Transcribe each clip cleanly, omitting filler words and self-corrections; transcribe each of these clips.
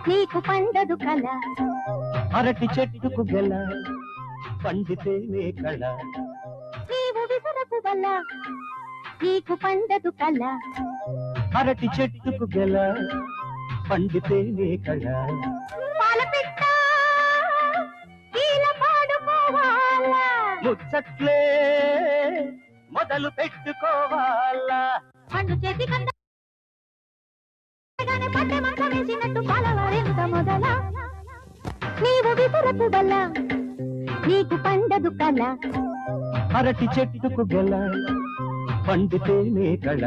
నీకు పండదు కల అరటి చెట్టుకు గెల పండితేనే కళ నీవు విసరకు వల్ల నీకు పండదు కల అరటి చెట్టుకు గెల పండితేనే కళ పాలపిట్ట ఇలా పాడుకోవాలా ముచ్చట్లే మొదలు పెట్టుకోవాలా పండు చేతి కంద పట్టె మంట వేసినట్టు పాలవారెంత మొదల నీవు విసరకు వల్ల నీకు పండదు కల అరటి చెట్టుకు గెల పండితేనే కళ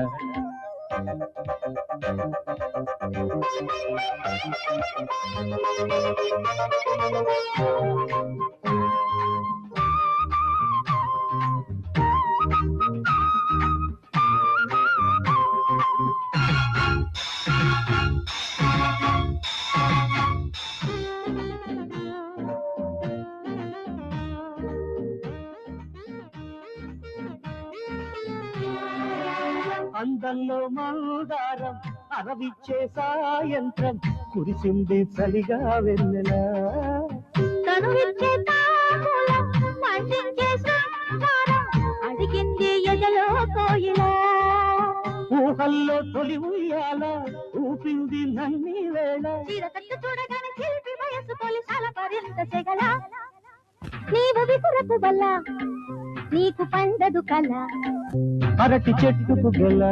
అందంలో మందారం అరవిచ్చే సాయంత్రం కురిసింది చలిగా వెన్నెల తనువిచ్చే తాంబూలం మండించే సంసారం అడిగింది ఎదలో కోయిల ఊహల్లో తొలి ఉయ్యాల ఊపింది నన్ని వేళ చీరకట్టు చూడగానే చిలిపి వయసు పోలీసాల పరింత చెగల నీవు విసురకు వల్ల నీకు పండదు కల అరటి చెట్టుకు గెల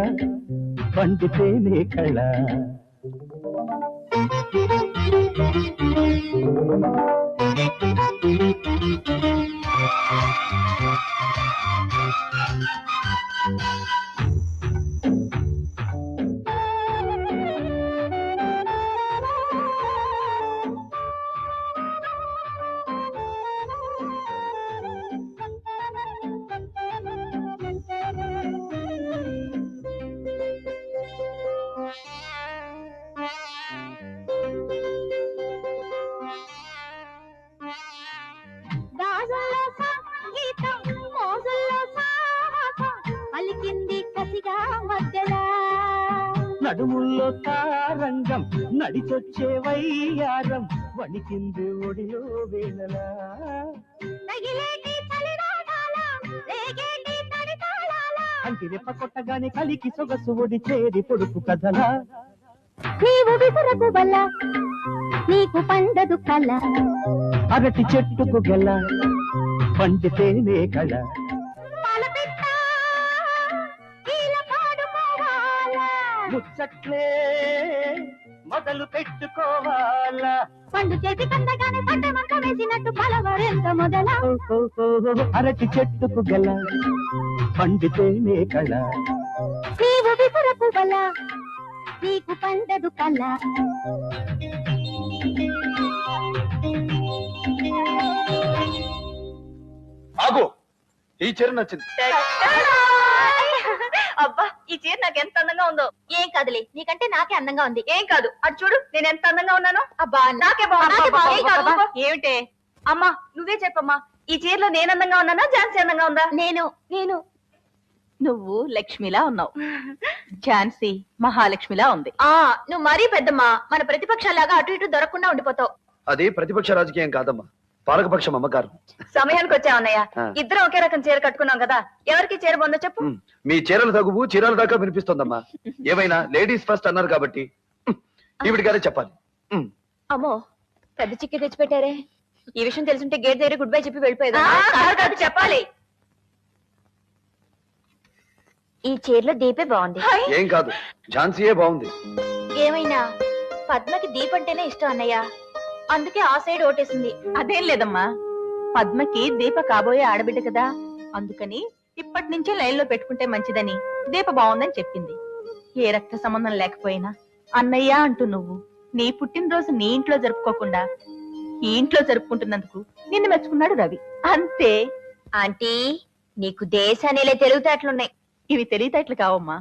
పండితేనే కళ గాజుల్లో సంగీతం మోజుల్లో సాహసం పలికింది కసిగా మధ్యలా నడుముల్లో తారంగం నడిచొచ్చే వయ్యారం వణికింది ఒడిలో వేళలా తగిలేటి చలిరాగాల రేగేటి తడితాళాల అంటి రెప్ప కొట్టగానే కలికి సొగసు ఒడి చేరి పొడుపు కథలా నీవు విసురకు వల్ల నీకు పండదు కల అరటి చెట్టుకు గెల పండితేనే కళ పాలపిట్ట ఇలా పాడుకోవాలా ముచ్చట్లే మొదలు పెట్టుకోవాలా పండు చేతి కందగానే పట్టె మంట వేసినట్టు పలవరెంత మొదల అరటి చెట్టుకు గెల పండితేనే కళ నీవు విసురకు వల్ల నీకు పండదు కల ఆగు, ఈ చీర నచ్చింది. అబ్బా ఈ చీర నాకు ఎంత అందంగా ఉందో. ఏం కాదులే, నీకంటే నాకే అందంగా ఉంది. ఏం కాదు, అటు చూడు నేను ఎంత అందంగా ఉన్నానో. అబ్బా నాకే బాగుంది. ఏమిటే అమ్మా నువ్వే చెప్పమ్మా, ఈ చీరలో నేను అందంగా ఉన్నానా ఝాన్సీ అందంగా ఉందా? నేను నువ్వు లక్ష్మిలా ఉన్నావు, ఝాన్సీ మహాలక్ష్మిలా ఉంది. నువ్వు మరీ పెద్దమ్మా, మన ప్రతిపక్షాలాగా అటు ఇటు దొరకకుండా ఉండిపోతావు. అది ప్రతిపక్ష రాజకీయం కాదమ్మా, పాలకపక్షం అమ్మకారం. సమయానికి వచ్చావన్నయ్య. ఇద్దరం ఒకే రకం చీర కట్టుకున్నాం కదా, ఎవరికి చీర బాగుందో చెప్పు. మీ చీరలు తగువు చీరల దాకా వినిపిస్తోందమ్మా. ఏమైనా లేడీస్ ఫస్ట్ అన్నారు కాబట్టి ఈవిడి గారే చెప్పాలి. అమ్మో పెద్ద చిక్కి తెచ్చిపెట్టారే. ఈ విషయం తెలుసుంటే గేట్ దగ్గర గుడ్ బై చెప్పి వెళ్ళిపోయేదా. చెప్పాలి. ఈ చీరలో దీపే బాగుంది. ఏం కాదు, ఝాన్సీయే బాగుంది. ఏమైనా పద్మకి దీప్ అంటేనే ఇష్టం అన్నయ్య, అందుకే ఆ సైడ్ ఓటేసింది. అదేం లేదమ్మా, పద్మకి దీప కాబోయే ఆడబిడ్డ కదా, అందుకని ఇప్పటి నుంచే లైన్ లో పెట్టుకుంటే మంచిదని దీప బాగుందని చెప్పింది. ఏ రక్త సంబంధం లేకపోయినా అన్నయ్య అంటూ నువ్వు నీ పుట్టినరోజు నీ ఇంట్లో జరుపుకోకుండా ఈ ఇంట్లో జరుపుకుంటున్నందుకు నిన్ను మెచ్చుకున్నాడు రవి, అంతే. ఆంటీ, నీకు దేశానిలే తెలివితేటలున్నాయి. ఇవి తెలియటట్లు కావమ్మా,